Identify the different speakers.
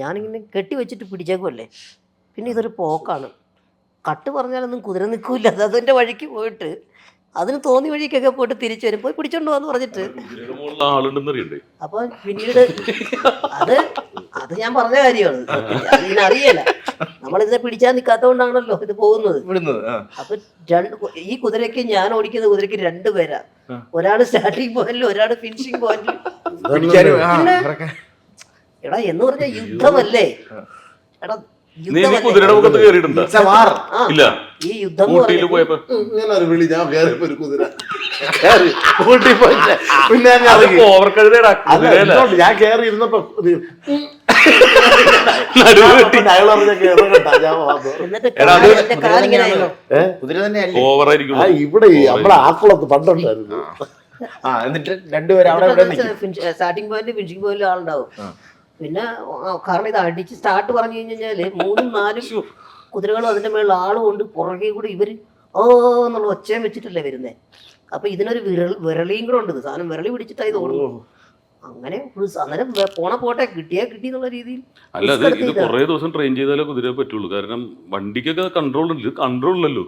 Speaker 1: ഞാനിങ്ങനെ കെട്ടി വെച്ചിട്ട് പിടിച്ചേക്കുമല്ലേ, പിന്നെ ഇതൊരു പോക്കാണ്. കട്ട് പറഞ്ഞാലൊന്നും കുതിര നിൽക്കില്ല, അതിൻ്റെ വഴിക്ക് പോയിട്ട് അതിന് തോന്നിയ വഴിക്കൊക്കെ പോയിട്ട് തിരിച്ചു വരും, പോയി പിടിച്ചോണ്ട് പോകാന്ന് പറഞ്ഞിട്ട്. അപ്പോൾ പിന്നീട് അത് അത് ഞാൻ പറഞ്ഞ കാര്യമാണ്, അതിങ്ങനെ അറിയല. നമ്മളിതിനെ പിടിച്ചാൽ നിൽക്കാത്തതുകൊണ്ടാണല്ലോ ഇത് പോകുന്നത്. അപ്പൊ ഈ കുതിരയ്ക്ക്, ഞാൻ ഓടിക്കുന്ന കുതിരയ്ക്ക് 2 പേരാ. ഒരാള് സ്റ്റാർട്ടിങ് പോയിന്റിലും ഒരാള് ഫിനിഷിംഗ് പോയിന്റിലും. എടാ എന്ന് പറഞ്ഞ യുദ്ധമല്ലേ എടാ, ഈ യുദ്ധം
Speaker 2: ഞാൻ കേറി ഇരുന്നപ്പോ ഇവിടെ നമ്മളെ ആക്കുളത്ത് പണ്ടുണ്ടായിരുന്നു.
Speaker 3: എന്നിട്ട് രണ്ടുപേരും
Speaker 1: സ്റ്റാർട്ടിംഗ് പോയിന്റ് ഫിനിഷിംഗ് പോയിന്റ് ആളുണ്ടാവും. പിന്നെ കാരണം ഇത് അടിച്ച് സ്റ്റാർട്ട് പറഞ്ഞു കഴിഞ്ഞാല് 3-4 കുതിരകളും അതിന്റെ മേളിൽ ആളും കൊണ്ട് പുറകെ കൂടി ഇവര് എന്നുള്ള ഒച്ചയും വെച്ചിട്ടല്ലേ വരുന്നേ. അപ്പൊ ഇതിനൊരു വിരളിയും കൂടെ ഉണ്ട്, സാധനം വിരളി പിടിച്ചിട്ടായി തോന്നുന്നു. അങ്ങനെ അന്നേരം പോട്ടെ, കിട്ടിയാ കിട്ടി എന്നുള്ള രീതിയിൽ.
Speaker 4: അല്ല, ഇത് കുറെ ദിവസം ട്രെയിൻ ചെയ്താലേ കുതിരയെ പറ്റുള്ളൂ. കാരണം വണ്ടിക്കൊക്കെ കൺട്രോൾ ഉണ്ട്, കൺട്രോൾ ഇല്ലല്ലോ.